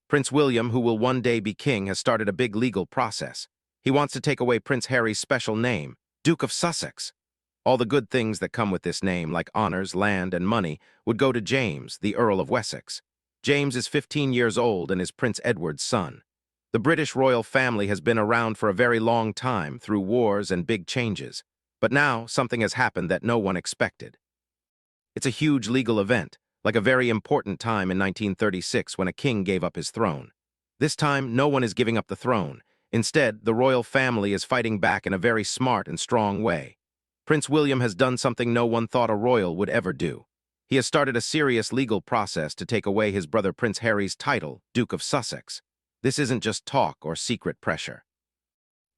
Prince William, who will one day be king, has started a big legal process. He wants to take away Prince Harry's special name, Duke of Sussex. All the good things that come with this name, like honors, land, and money, would go to James, the Earl of Wessex. James is 15 years old and is Prince Edward's son. The British royal family has been around for a very long time through wars and big changes. But now, something has happened that no one expected. It's a huge legal event, like a very important time in 1936 when a king gave up his throne. This time, no one is giving up the throne. Instead, the royal family is fighting back in a very smart and strong way. Prince William has done something no one thought a royal would ever do. He has started a serious legal process to take away his brother Prince Harry's title, Duke of Sussex. This isn't just talk or secret pressure.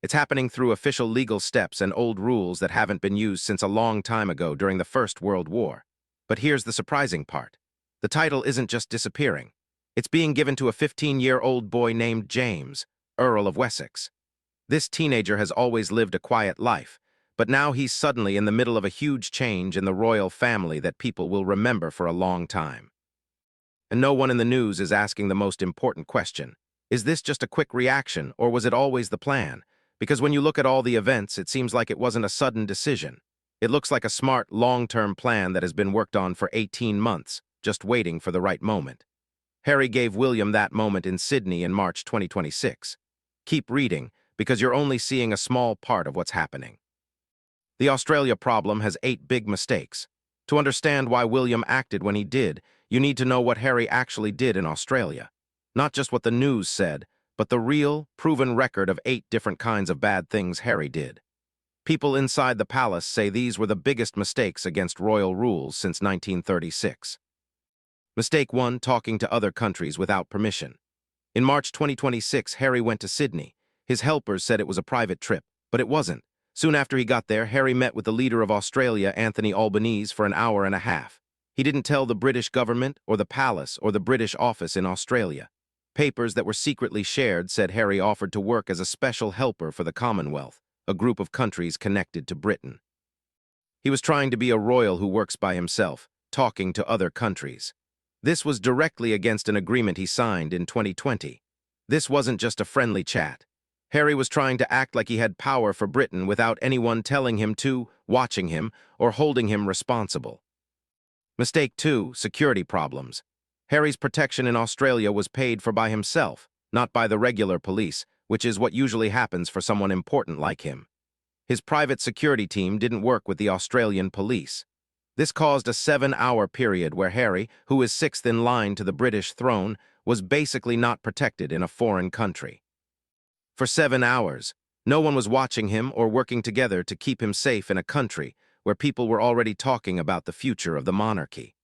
It's happening through official legal steps and old rules that haven't been used since a long time ago during the First World War. But here's the surprising part. The title isn't just disappearing. It's being given to a 15-year-old boy named James, Earl of Wessex. This teenager has always lived a quiet life, but now he's suddenly in the middle of a huge change in the royal family that people will remember for a long time. And no one in the news is asking the most important question. Is this just a quick reaction, or was it always the plan? Because when you look at all the events, it seems like it wasn't a sudden decision. It looks like a smart, long-term plan that has been worked on for 18 months, just waiting for the right moment. Harry gave William that moment in Sydney in March 2026. Keep reading, because you're only seeing a small part of what's happening. The Australia problem has 8 big mistakes. To understand why William acted when he did, you need to know what Harry actually did in Australia. Not just what the news said, but the real, proven record of 8 different kinds of bad things Harry did. People inside the palace say these were the biggest mistakes against royal rules since 1936. Mistake 1, talking to other countries without permission. In March 2026, Harry went to Sydney. His helpers said it was a private trip, but it wasn't. Soon after he got there, Harry met with the leader of Australia, Anthony Albanese, for an hour and a half. He didn't tell the British government or the palace or the British office in Australia. Papers that were secretly shared said Harry offered to work as a special helper for the Commonwealth, a group of countries connected to Britain. He was trying to be a royal who works by himself, talking to other countries. This was directly against an agreement he signed in 2020. This wasn't just a friendly chat. Harry was trying to act like he had power for Britain without anyone telling him to, watching him, or holding him responsible. Mistake 2, security problems. Harry's protection in Australia was paid for by himself, not by the regular police, which is what usually happens for someone important like him. His private security team didn't work with the Australian police. This caused a 7-hour period where Harry, who is 6th in line to the British throne, was basically not protected in a foreign country. For 7 hours, no one was watching him or working together to keep him safe in a country where people were already talking about the future of the monarchy.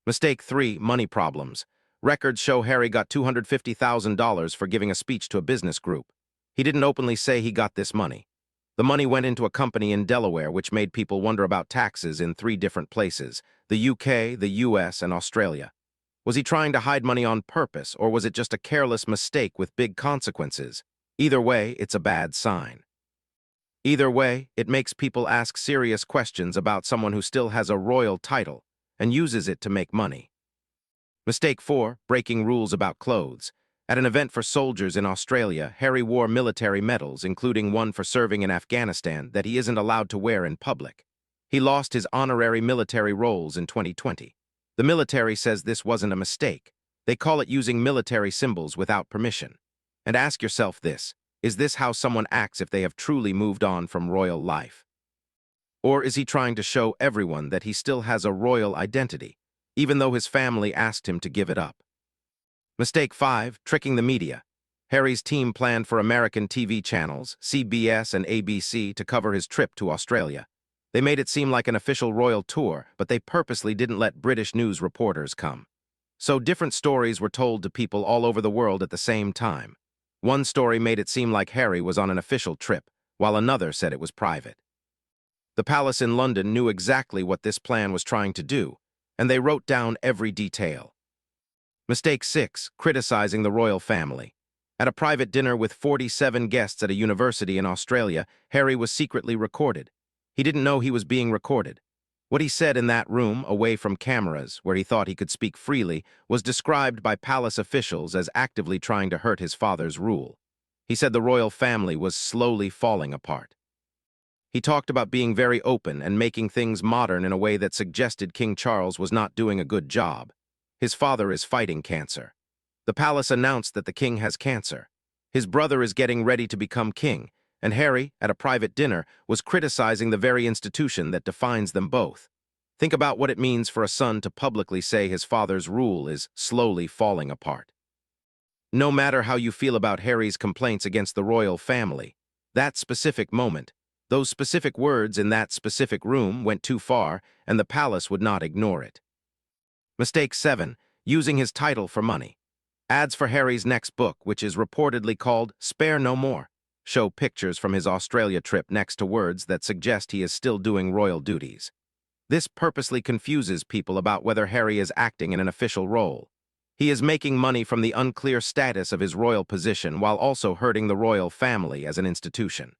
Mistake 3, money problems. Records show Harry got $250,000 for giving a speech to a business group. He didn't openly say he got this money. The money went into a company in Delaware, which made people wonder about taxes in 3 different places: the UK, the US, and Australia. Was he trying to hide money on purpose, or was it just a careless mistake with big consequences? Either way, it's a bad sign. Either way, it makes people ask serious questions about someone who still has a royal title and uses it to make money. Mistake 4, breaking rules about clothes. At an event for soldiers in Australia, Harry wore military medals, including one for serving in Afghanistan, that he isn't allowed to wear in public. He lost his honorary military rolls in 2020. The military says this wasn't a mistake. They call it using military symbols without permission. And ask yourself this: is this how someone acts if they have truly moved on from royal life? Or is he trying to show everyone that he still has a royal identity, even though his family asked him to give it up? Mistake 5, tricking the media. Harry's team planned for American TV channels, CBS and ABC, to cover his trip to Australia. They made it seem like an official royal tour, but they purposely didn't let British news reporters come. So different stories were told to people all over the world at the same time. One story made it seem like Harry was on an official trip, while another said it was private. The palace in London knew exactly what this plan was trying to do, and they wrote down every detail. Mistake 6, criticizing the royal family. At a private dinner with 47 guests at a university in Australia, Harry was secretly recorded. He didn't know he was being recorded. What he said in that room, away from cameras, where he thought he could speak freely, was described by palace officials as actively trying to hurt his father's rule. He said the royal family was slowly falling apart. He talked about being very open and making things modern in a way that suggested King Charles was not doing a good job. His father is fighting cancer. The palace announced that the king has cancer. His brother is getting ready to become king, and Harry, at a private dinner, was criticizing the very institution that defines them both. Think about what it means for a son to publicly say his father's rule is slowly falling apart. No matter how you feel about Harry's complaints against the royal family, that specific moment, those specific words in that specific room went too far, and the palace would not ignore it. Mistake 7. Using his title for money. Ads for Harry's next book, which is reportedly called Spare No More, show pictures from his Australia trip next to words that suggest he is still doing royal duties. This purposely confuses people about whether Harry is acting in an official role. He is making money from the unclear status of his royal position while also hurting the royal family as an institution.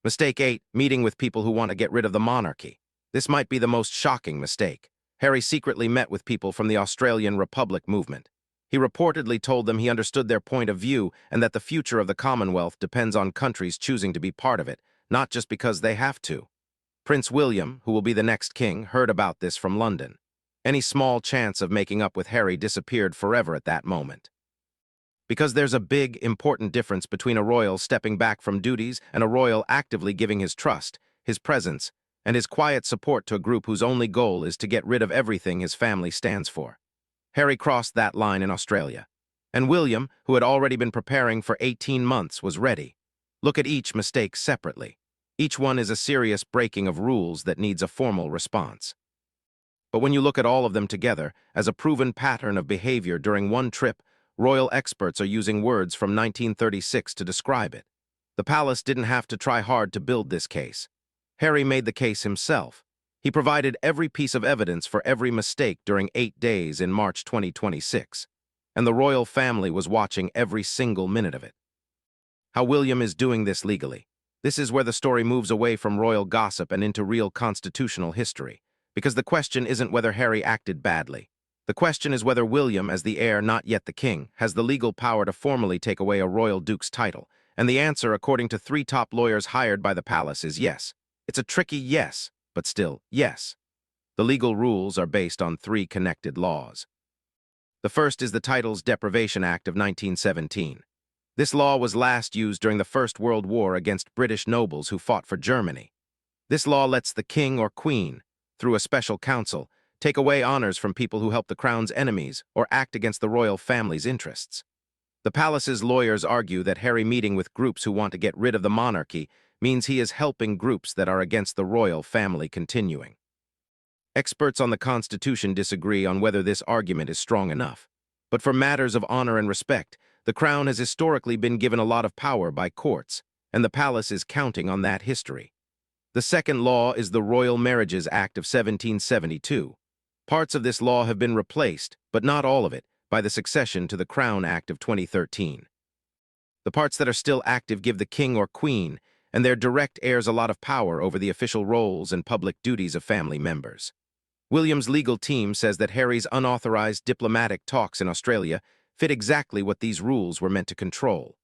Mistake 8. Meeting with people who want to get rid of the monarchy. This might be the most shocking mistake. Harry secretly met with people from the Australian Republic movement. He reportedly told them he understood their point of view and that the future of the Commonwealth depends on countries choosing to be part of it, not just because they have to. Prince William, who will be the next king, heard about this from London. Any small chance of making up with Harry disappeared forever at that moment. Because there's a big, important difference between a royal stepping back from duties and a royal actively giving his trust, his presence, and his quiet support to a group whose only goal is to get rid of everything his family stands for. Harry crossed that line in Australia. And William, who had already been preparing for 18 months, was ready. Look at each mistake separately. Each one is a serious breaking of rules that needs a formal response. But when you look at all of them together, as a proven pattern of behavior during one trip, royal experts are using words from 1936 to describe it. The palace didn't have to try hard to build this case. Harry made the case himself. He provided every piece of evidence for every mistake during 8 days in March 2026, and the royal family was watching every single minute of it. How William is doing this legally. This is where the story moves away from royal gossip and into real constitutional history, because the question isn't whether Harry acted badly. The question is whether William, as the heir not yet the king, has the legal power to formally take away a royal duke's title, and the answer, according to 3 top lawyers hired by the palace, is yes. It's a tricky yes, but still yes. The legal rules are based on 3 connected laws. The first is the Titles Deprivation Act of 1917. This law was last used during the First World War against British nobles who fought for Germany. This law lets the king or queen, through a special council, take away honors from people who help the crown's enemies or act against the royal family's interests. The palace's lawyers argue that Harry meeting with groups who want to get rid of the monarchy means he is helping groups that are against the royal family continuing. Experts on the Constitution disagree on whether this argument is strong enough. But for matters of honor and respect, the crown has historically been given a lot of power by courts, and the palace is counting on that history. The second law is the Royal Marriages Act of 1772. Parts of this law have been replaced, but not all of it, by the succession to the Crown Act of 2013. The parts that are still active give the king or queen and their direct heirs a lot of power over the official roles and public duties of family members. William's legal team says that Harry's unauthorized diplomatic talks in Australia fit exactly what these rules were meant to control.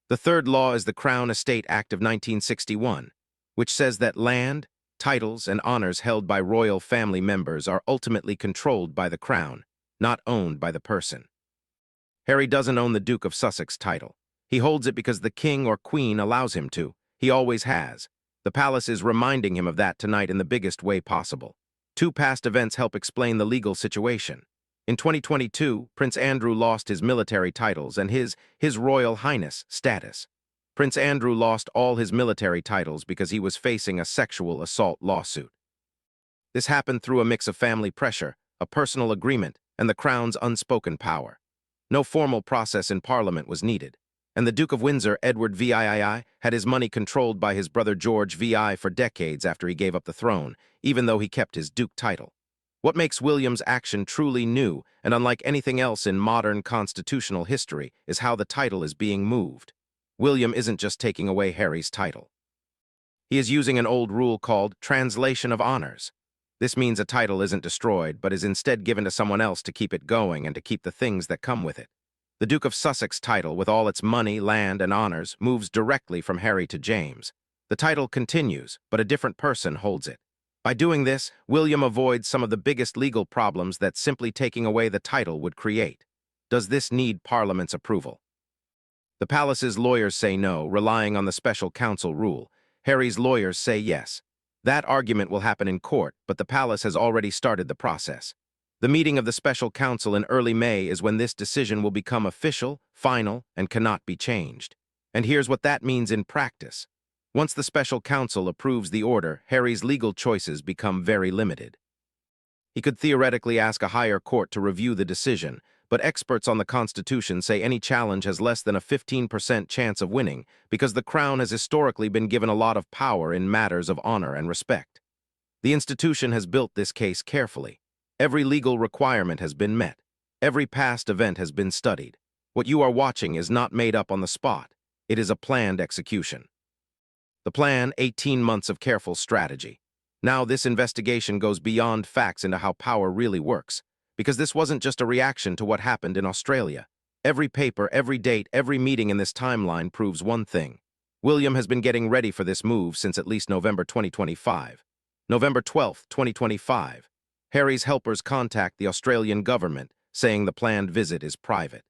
The third law is the Crown Estate Act of 1961, which says that land, titles, and honors held by royal family members are ultimately controlled by the crown, not owned by the person. Harry doesn't own the Duke of Sussex title. He holds it because the king or queen allows him to. He always has. The palace is reminding him of that tonight in the biggest way possible. 2 past events help explain the legal situation. In 2022, Prince Andrew lost his military titles and his Royal Highness status. Prince Andrew lost all his military titles because he was facing a sexual assault lawsuit. This happened through a mix of family pressure, a personal agreement, and the Crown's unspoken power. No formal process in Parliament was needed, and the Duke of Windsor, Edward VII, had his money controlled by his brother George VI for decades after he gave up the throne, even though he kept his Duke title. What makes William's action truly new and unlike anything else in modern constitutional history is how the title is being moved. William isn't just taking away Harry's title. He is using an old rule called translation of honors. This means a title isn't destroyed, but is instead given to someone else to keep it going and to keep the things that come with it. The Duke of Sussex title, with all its money, land, and honors, moves directly from Harry to James. The title continues, but a different person holds it. By doing this, William avoids some of the biggest legal problems that simply taking away the title would create. Does this need Parliament's approval? The palace's lawyers say no, relying on the special counsel rule. Harry's lawyers say yes. That argument will happen in court, but the palace has already started the process. The meeting of the special counsel in early May is when this decision will become official, final, and cannot be changed. And here's what that means in practice. Once the special counsel approves the order, Harry's legal choices become very limited. He could theoretically ask a higher court to review the decision, but experts on the Constitution say any challenge has less than a 15% chance of winning because the Crown has historically been given a lot of power in matters of honor and respect. The institution has built this case carefully. Every legal requirement has been met. Every past event has been studied. What you are watching is not made up on the spot. It is a planned execution. The plan, 18 months of careful strategy. Now this investigation goes beyond facts into how power really works, because this wasn't just a reaction to what happened in Australia. Every paper, every date, every meeting in this timeline proves one thing. William has been getting ready for this move since at least November 2025. November 12, 2025. Harry's helpers contact the Australian government, saying the planned visit is private.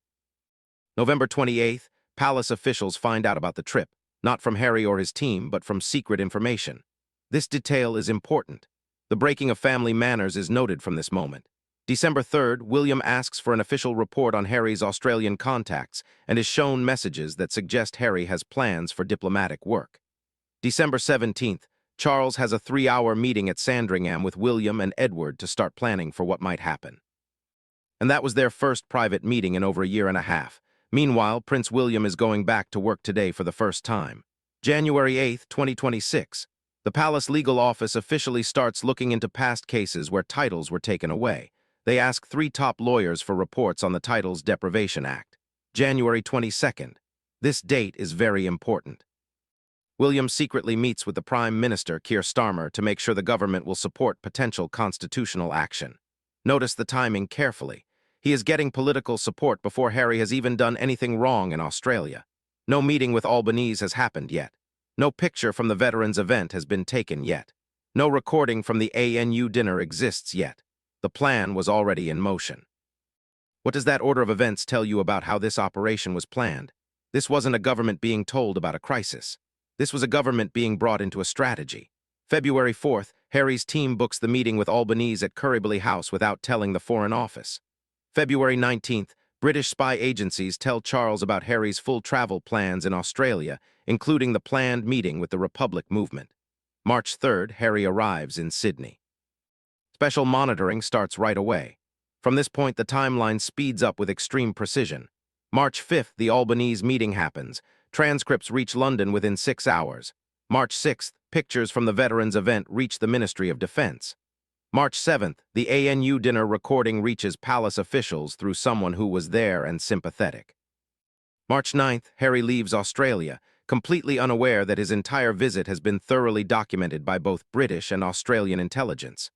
November 28th, palace officials find out about the trip, not from Harry or his team, but from secret information. This detail is important. The breaking of family manners is noted from this moment. December 3rd, William asks for an official report on Harry's Australian contacts and is shown messages that suggest Harry has plans for diplomatic work. December 17th, Charles has a 3-hour meeting at Sandringham with William and Edward to start planning for what might happen. And that was their first private meeting in over a year and a half. Meanwhile, Prince William is going back to work today for the first time. January 8, 2026. The Palace Legal Office officially starts looking into past cases where titles were taken away. They ask 3 top lawyers for reports on the Titles Deprivation Act. January 22nd. This date is very important. William secretly meets with the Prime Minister, Keir Starmer, to make sure the government will support potential constitutional action. Notice the timing carefully. He is getting political support before Harry has even done anything wrong in Australia. No meeting with Albanese has happened yet. No picture from the veterans' event has been taken yet. No recording from the ANU dinner exists yet. The plan was already in motion. What does that order of events tell you about how this operation was planned? This wasn't a government being told about a crisis. This was a government being brought into a strategy. February 4th, Harry's team books the meeting with Albanese at Currybilly House without telling the Foreign Office. February 19th, British spy agencies tell Charles about Harry's full travel plans in Australia, including the planned meeting with the Republic movement. March 3rd, Harry arrives in Sydney. Special monitoring starts right away. From this point, the timeline speeds up with extreme precision. March 5th, the Albanese meeting happens. Transcripts reach London within 6 hours. March 6th, pictures from the veterans' event reach the Ministry of Defence. March 7th, the ANU dinner recording reaches palace officials through someone who was there and sympathetic. March 9th, Harry leaves Australia, completely unaware that his entire visit has been thoroughly documented by both British and Australian intelligence.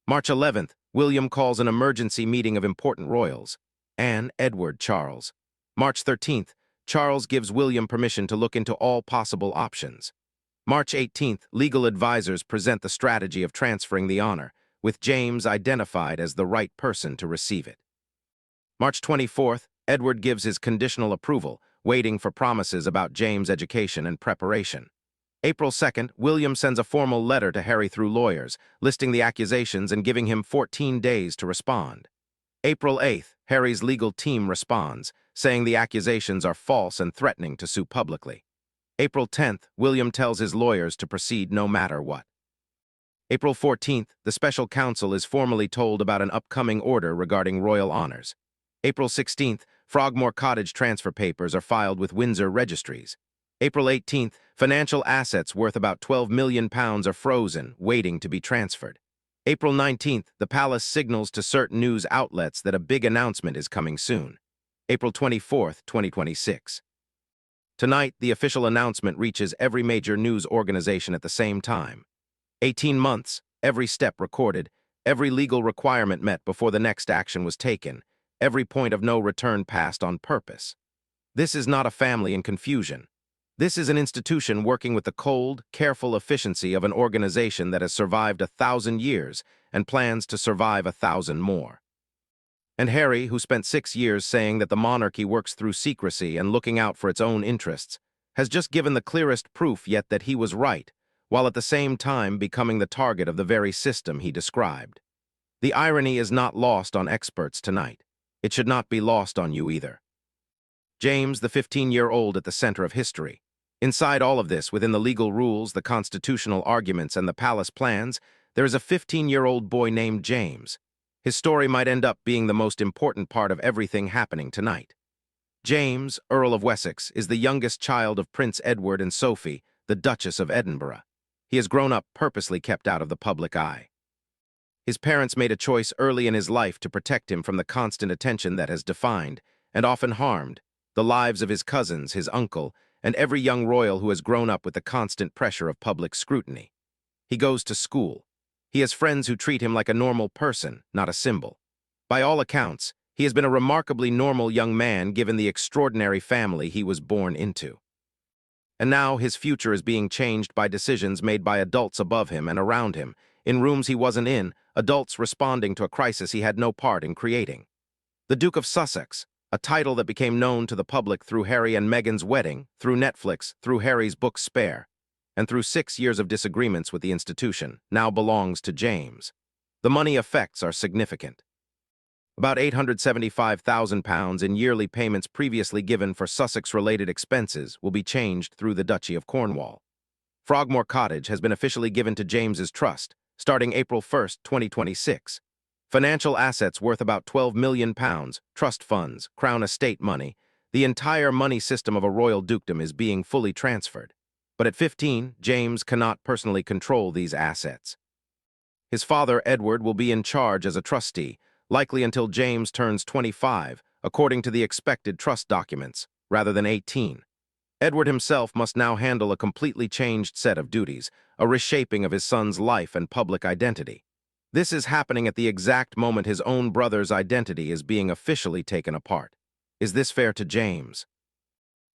March 11th, William calls an emergency meeting of important royals. Anne, Edward, Charles. March 13th, Charles gives William permission to look into all possible options. March 18th, legal advisors present the strategy of transferring the honor, with James identified as the right person to receive it. March 24th, Edward gives his conditional approval, waiting for promises about James' education and preparation. April 2nd, William sends a formal letter to Harry through lawyers, listing the accusations and giving him 14 days to respond. April 8th, Harry's legal team responds, saying the accusations are false and threatening to sue publicly. April 10th, William tells his lawyers to proceed no matter what. April 14th, the special counsel is formally told about an upcoming order regarding royal honors. April 16th, Frogmore Cottage transfer papers are filed with Windsor registries. April 18th, financial assets worth about £12 million are frozen, waiting to be transferred. April 19th, the palace signals to certain news outlets that a big announcement is coming soon. April 24th, 2026. Tonight, the official announcement reaches every major news organization at the same time. 18 months, every step recorded, Every legal requirement met before the next action was taken, every point of no return passed on purpose. This is not a family in confusion. This is an institution working with the cold, careful efficiency of an organization that has survived 1,000 years and plans to survive 1,000 more. And Harry, who spent 6 years saying that the monarchy works through secrecy and looking out for its own interests, has just given the clearest proof yet that he was right, while at the same time becoming the target of the very system he described. The irony is not lost on experts tonight. It should not be lost on you either. James, the 15-year-old at the center of history. Inside all of this, within the legal rules, the constitutional arguments, and the palace plans, there is a 15-year-old boy named James. His story might end up being the most important part of everything happening tonight. James, Earl of Wessex, is the youngest child of Prince Edward and Sophie, the Duchess of Edinburgh. He has grown up purposely kept out of the public eye. His parents made a choice early in his life to protect him from the constant attention that has defined, and often harmed, the lives of his cousins, his uncle, and every young royal who has grown up with the constant pressure of public scrutiny. He goes to school. He has friends who treat him like a normal person, not a symbol. By all accounts, he has been a remarkably normal young man given the extraordinary family he was born into. And now his future is being changed by decisions made by adults above him and around him, in rooms he wasn't in, adults responding to a crisis he had no part in creating. The Duke of Sussex, a title that became known to the public through Harry and Meghan's wedding, through Netflix, through Harry's book Spare, and through 6 years of disagreements with the institution, now belongs to James. The money effects are significant. About £875,000 in yearly payments previously given for Sussex-related expenses will be changed through the Duchy of Cornwall. Frogmore Cottage has been officially given to James's trust, starting April 1, 2026. Financial assets worth about £12 million, trust funds, Crown estate money, the entire money system of a royal dukedom is being fully transferred. But at 15, James cannot personally control these assets. His father, Edward, will be in charge as a trustee, likely until James turns 25, according to the expected trust documents, rather than 18. Edward himself must now handle a completely changed set of duties, a reshaping of his son's life and public identity. This is happening at the exact moment his own brother's identity is being officially taken apart. Is this fair to James?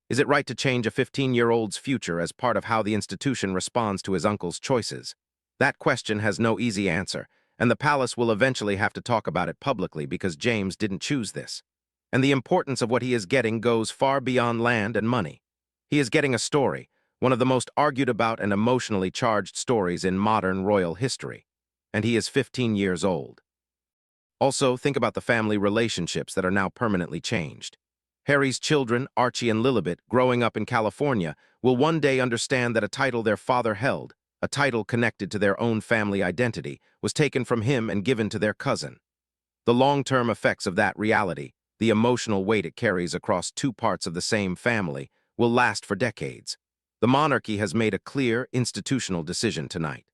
Is it right to change a 15-year-old's future as part of how the institution responds to his uncle's choices? That question has no easy answer, and the palace will eventually have to talk about it publicly because James didn't choose this. And the importance of what he is getting goes far beyond land and money. He is getting a story, one of the most argued about and emotionally charged stories in modern royal history. And he is 15 years old. Also, think about the family relationships that are now permanently changed. Harry's children, Archie and Lilibet, growing up in California, will one day understand that a title their father held, a title connected to their own family identity, was taken from him and given to their cousin. The long-term effects of that reality, the emotional weight it carries across two parts of the same family, will last for decades. The monarchy has made a clear, institutional decision tonight.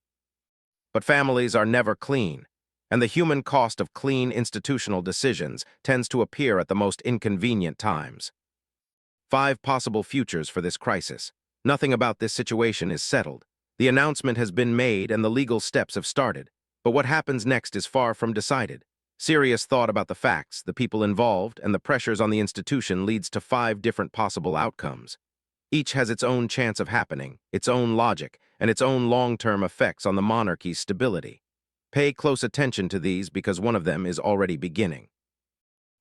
But families are never clean, and the human cost of clean institutional decisions tends to appear at the most inconvenient times. 5 possible futures for this crisis. Nothing about this situation is settled. The announcement has been made and the legal steps have started, but what happens next is far from decided. Serious thought about the facts, the people involved, and the pressures on the institution leads to 5 different possible outcomes. Each has its own chance of happening, its own logic, and its own long-term effects on the monarchy's stability. Pay close attention to these because one of them is already beginning.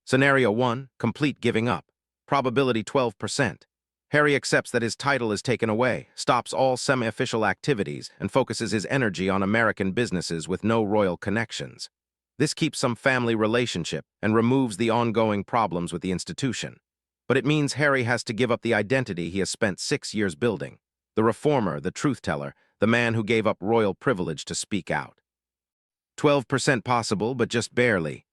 Scenario 1, complete giving up. Probability 12%. Harry accepts that his title is taken away, stops all semi-official activities, and focuses his energy on American businesses with no royal connections. This keeps some family relationship and removes the ongoing problems with the institution. But it means Harry has to give up the identity he has spent 6 years building. The reformer, the truth-teller, the man who gave up royal privilege to speak out. 12% possible, but just barely.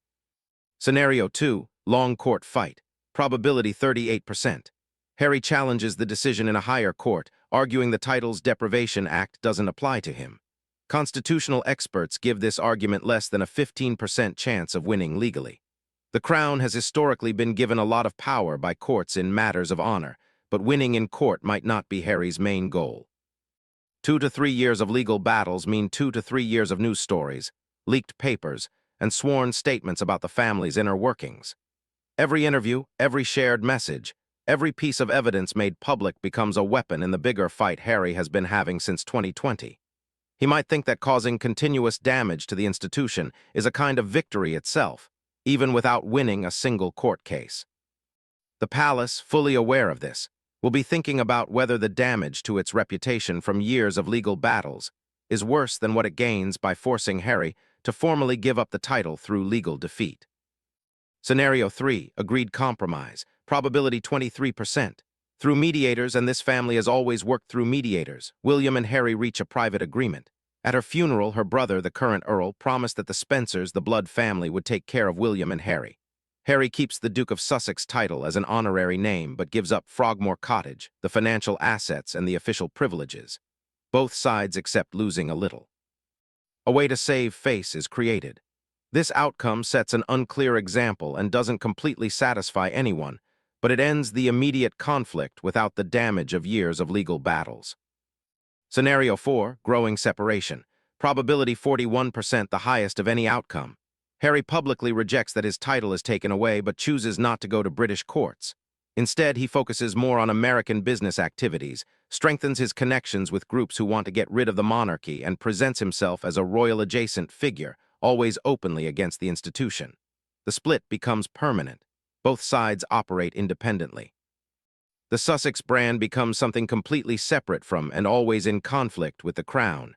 Scenario 2, long court fight. Probability 38%. Harry challenges the decision in a higher court, arguing the title's Deprivation Act doesn't apply to him. Constitutional experts give this argument less than a 15% chance of winning legally. The Crown has historically been given a lot of power by courts in matters of honor, but winning in court might not be Harry's main goal. 2 to 3 years of legal battles mean 2 to 3 years of news stories. leaked papers, and sworn statements about the family's inner workings. Every interview, every shared message, every piece of evidence made public becomes a weapon in the bigger fight Harry has been having since 2020. He might think that causing continuous damage to the institution is a kind of victory itself, even without winning a single court case. The palace, fully aware of this, will be thinking about whether the damage to its reputation from years of legal battles is worse than what it gains by forcing Harry to formally give up the title through legal defeat. Scenario 3, agreed compromise, probability 23%. Through mediators, and this family has always worked through mediators, William and Harry reach a private agreement. At her funeral, her brother, the current Earl, promised that the Spencers, the blood family, would take care of William and Harry. Harry keeps the Duke of Sussex title as an honorary name but gives up Frogmore Cottage, the financial assets, and the official privileges. Both sides accept losing a little. A way to save face is created. This outcome sets an unclear example and doesn't completely satisfy anyone, but it ends the immediate conflict without the damage of years of legal battles. Scenario 4, growing separation. Probability 41%, the highest of any outcome. Harry publicly rejects that his title is taken away but chooses not to go to British courts. Instead, he focuses more on American business activities, strengthens his connections with groups who want to get rid of the monarchy, and presents himself as a royal-adjacent figure, always openly against the institution. The split becomes permanent. Both sides operate independently. The Sussex brand becomes something completely separate from and always in conflict with the crown.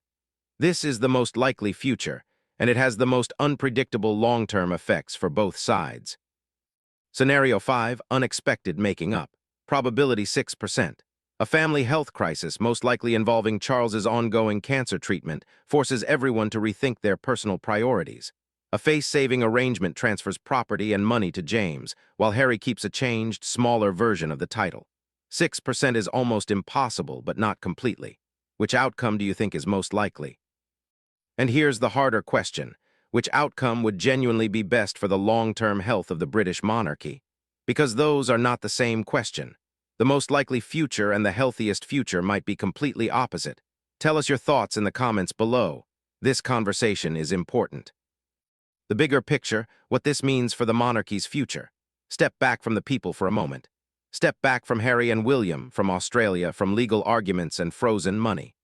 This is the most likely future, and it has the most unpredictable long-term effects for both sides. Scenario 5, unexpected making up. Probability 6%. A family health crisis, most likely involving Charles's ongoing cancer treatment, forces everyone to rethink their personal priorities. A face-saving arrangement transfers property and money to James, while Harry keeps a changed, smaller version of the title. 6% is almost impossible, but not completely. Which outcome do you think is most likely? And here's the harder question. Which outcome would genuinely be best for the long-term health of the British monarchy? Because those are not the same question. The most likely future and the healthiest future might be completely opposite. Tell us your thoughts in the comments below. This conversation is important. The bigger picture, what this means for the monarchy's future. Step back from the people for a moment. Step back from Harry and William, from Australia, from legal arguments and frozen money.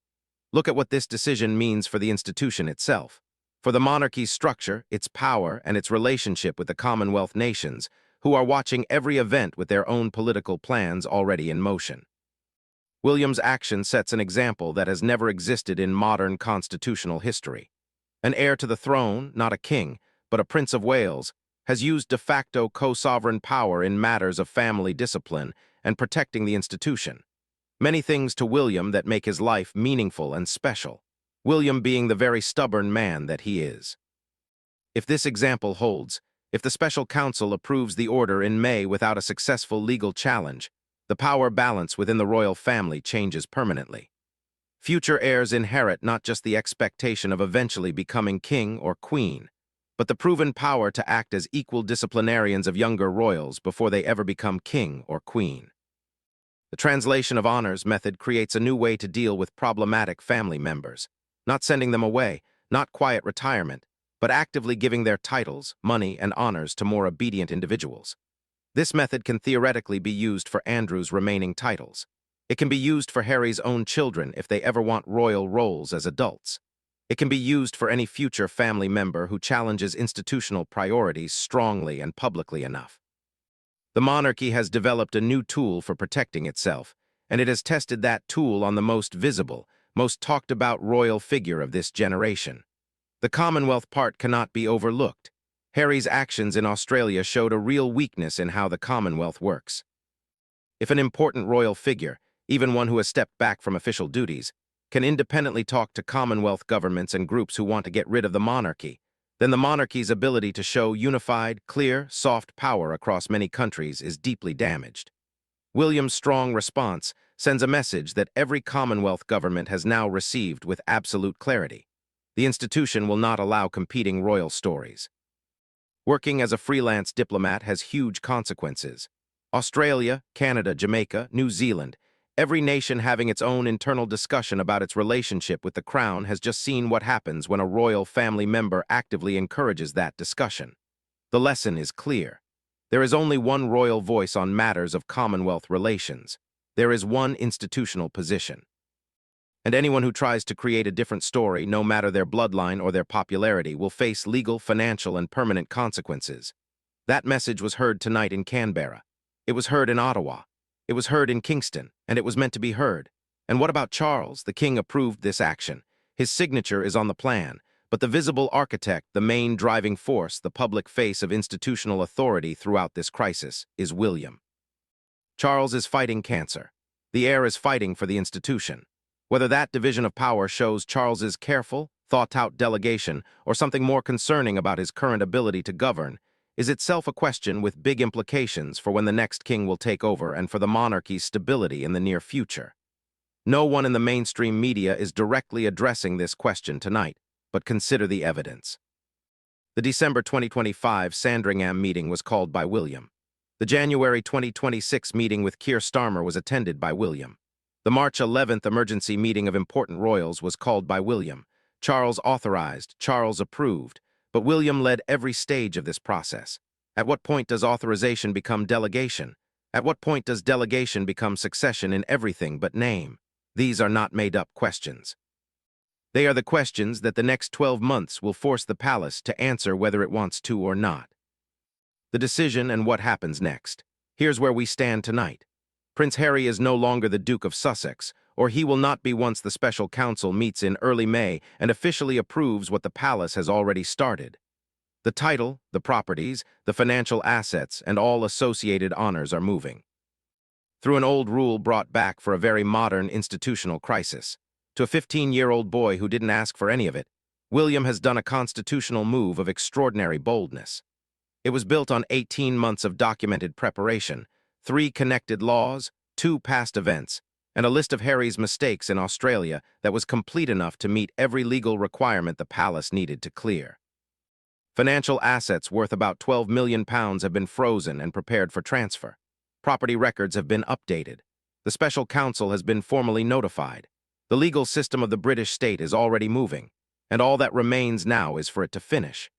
Look at what this decision means for the institution itself. For the monarchy's structure, its power, and its relationship with the Commonwealth nations, who are watching every event with their own political plans already in motion. William's action sets an example that has never existed in modern constitutional history. An heir to the throne, not a king, but a Prince of Wales, has used de facto co-sovereign power in matters of family discipline and protecting the institution. Many things to William that make his life meaningful and special, William being the very stubborn man that he is. If this example holds, if the special council approves the order in May without a successful legal challenge, the power balance within the royal family changes permanently. Future heirs inherit not just the expectation of eventually becoming king or queen, but the proven power to act as equal disciplinarians of younger royals before they ever become king or queen. The translation of honors method creates a new way to deal with problematic family members, not sending them away, not quiet retirement, but actively giving their titles, money, and honors to more obedient individuals. This method can theoretically be used for Andrew's remaining titles. It can be used for Harry's own children if they ever want royal roles as adults. It can be used for any future family member who challenges institutional priorities strongly and publicly enough. The monarchy has developed a new tool for protecting itself, and it has tested that tool on the most visible, most talked about royal figure of this generation. The Commonwealth part cannot be overlooked. Harry's actions in Australia showed a real weakness in how the Commonwealth works. If an important royal figure, even one who has stepped back from official duties, can independently talk to Commonwealth governments and groups who want to get rid of the monarchy, then the monarchy's ability to show unified, clear, soft power across many countries is deeply damaged. William's strong response sends a message that every Commonwealth government has now received with absolute clarity. The institution will not allow competing royal stories. Working as a freelance diplomat has huge consequences. Australia, Canada, Jamaica, New Zealand, Every nation having its own internal discussion about its relationship with the crown has just seen what happens when a royal family member actively encourages that discussion. The lesson is clear. There is only one royal voice on matters of Commonwealth relations. There is one institutional position. And anyone who tries to create a different story, no matter their bloodline or their popularity, will face legal, financial, and permanent consequences. That message was heard tonight in Canberra. It was heard in Ottawa. It was heard in Kingston, and it was meant to be heard. And what about Charles? The king approved this action. His signature is on the plan, but the visible architect, the main driving force, the public face of institutional authority throughout this crisis, is William. Charles is fighting cancer. The heir is fighting for the institution. Whether that division of power shows Charles's careful, thought-out delegation or something more concerning about his current ability to govern is itself a question with big implications for when the next king will take over and for the monarchy's stability in the near future. No one in the mainstream media is directly addressing this question tonight, but consider the evidence. The December 2025 Sandringham meeting was called by William. The January 2026 meeting with Keir Starmer was attended by William. The March 11th emergency meeting of important royals was called by William. Charles authorized, Charles approved, but William led every stage of this process. At what point does authorization become delegation? At what point does delegation become succession in everything but name? These are not made-up questions. They are the questions that the next 12 months will force the palace to answer whether it wants to or not. The decision and what happens next. Here's where we stand tonight. Prince Harry is no longer the Duke of Sussex, or he will not be once the special council meets in early May and officially approves what the palace has already started. The title, the properties, the financial assets, and all associated honors are moving. Through an old rule brought back for a very modern institutional crisis. To a 15-year-old boy who didn't ask for any of it, William has done a constitutional move of extraordinary boldness. It was built on 18 months of documented preparation, 3 connected laws, 2 past events, and a list of Harry's mistakes in Australia that was complete enough to meet every legal requirement the palace needed to clear. Financial assets worth about £12 million have been frozen and prepared for transfer. Property records have been updated. The special council has been formally notified. The legal system of the British state is already moving, and all that remains now is for it to finish.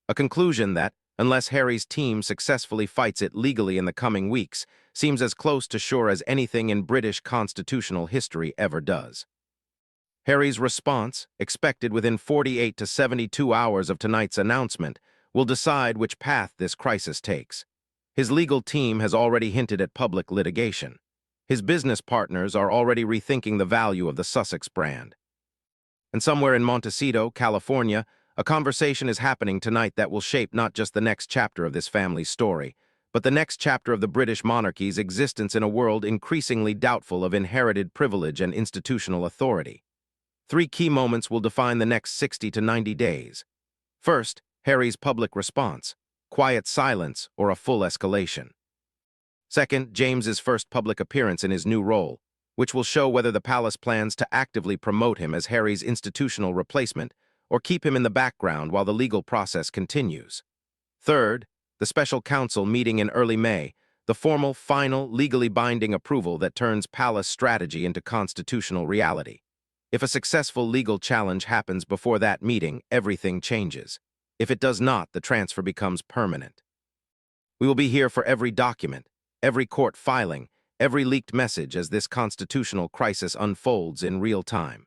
A conclusion that, unless Harry's team successfully fights it legally in the coming weeks, seems as close to sure as anything in British constitutional history ever does. Harry's response, expected within 48 to 72 hours of tonight's announcement, will decide which path this crisis takes. His legal team has already hinted at public litigation. His business partners are already rethinking the value of the Sussex brand. And somewhere in Montecito, California, a conversation is happening tonight that will shape not just the next chapter of this family's story, but the next chapter of the British monarchy's existence in a world increasingly doubtful of inherited privilege and institutional authority. 3 key moments will define the next 60 to 90 days. First, Harry's public response, quiet silence or a full escalation. Second, James's first public appearance in his new role, which will show whether the palace plans to actively promote him as Harry's institutional replacement or keep him in the background while the legal process continues. Third, the special council meeting in early May, the formal, final, legally binding approval that turns palace strategy into constitutional reality. If a successful legal challenge happens before that meeting, everything changes. If it does not, the transfer becomes permanent. We will be here for every document, every court filing, every leaked message as this constitutional crisis unfolds in real time.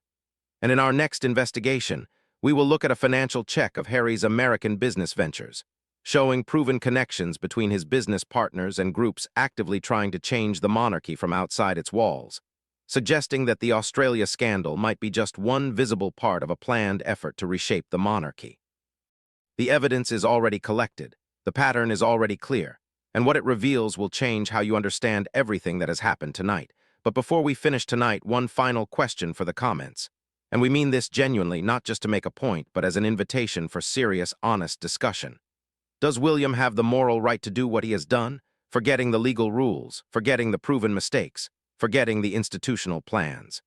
And in our next investigation, we will look at a financial check of Harry's American business ventures, showing proven connections between his business partners and groups actively trying to change the monarchy from outside its walls, suggesting that the Australia scandal might be just one visible part of a planned effort to reshape the monarchy. The evidence is already collected, the pattern is already clear, and what it reveals will change how you understand everything that has happened tonight. But before we finish tonight, one final question for the comments. And we mean this genuinely, not just to make a point, but as an invitation for serious, honest discussion. Does William have the moral right to do what he has done, forgetting the legal rules, forgetting the proven mistakes, forgetting the institutional plans?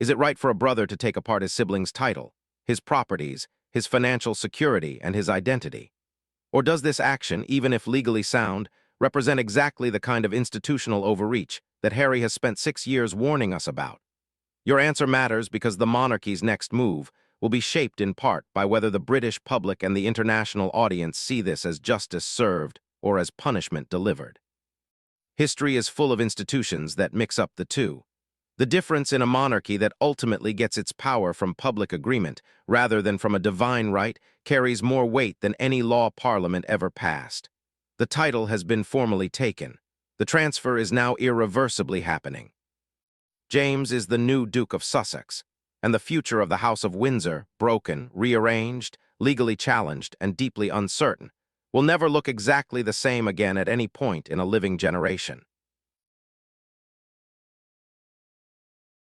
Is it right for a brother to take apart his sibling's title, his properties, his financial security, and his identity? Or does this action, even if legally sound, represent exactly the kind of institutional overreach that Harry has spent 6 years warning us about? Your answer matters because the monarchy's next move will be shaped in part by whether the British public and the international audience see this as justice served or as punishment delivered. History is full of institutions that mix up the two. The difference in a monarchy that ultimately gets its power from public agreement rather than from a divine right carries more weight than any law Parliament ever passed. The title has been formally taken. The transfer is now irreversibly happening. James is the new Duke of Sussex, and the future of the House of Windsor, broken, rearranged, legally challenged, and deeply uncertain, will never look exactly the same again at any point in a living generation.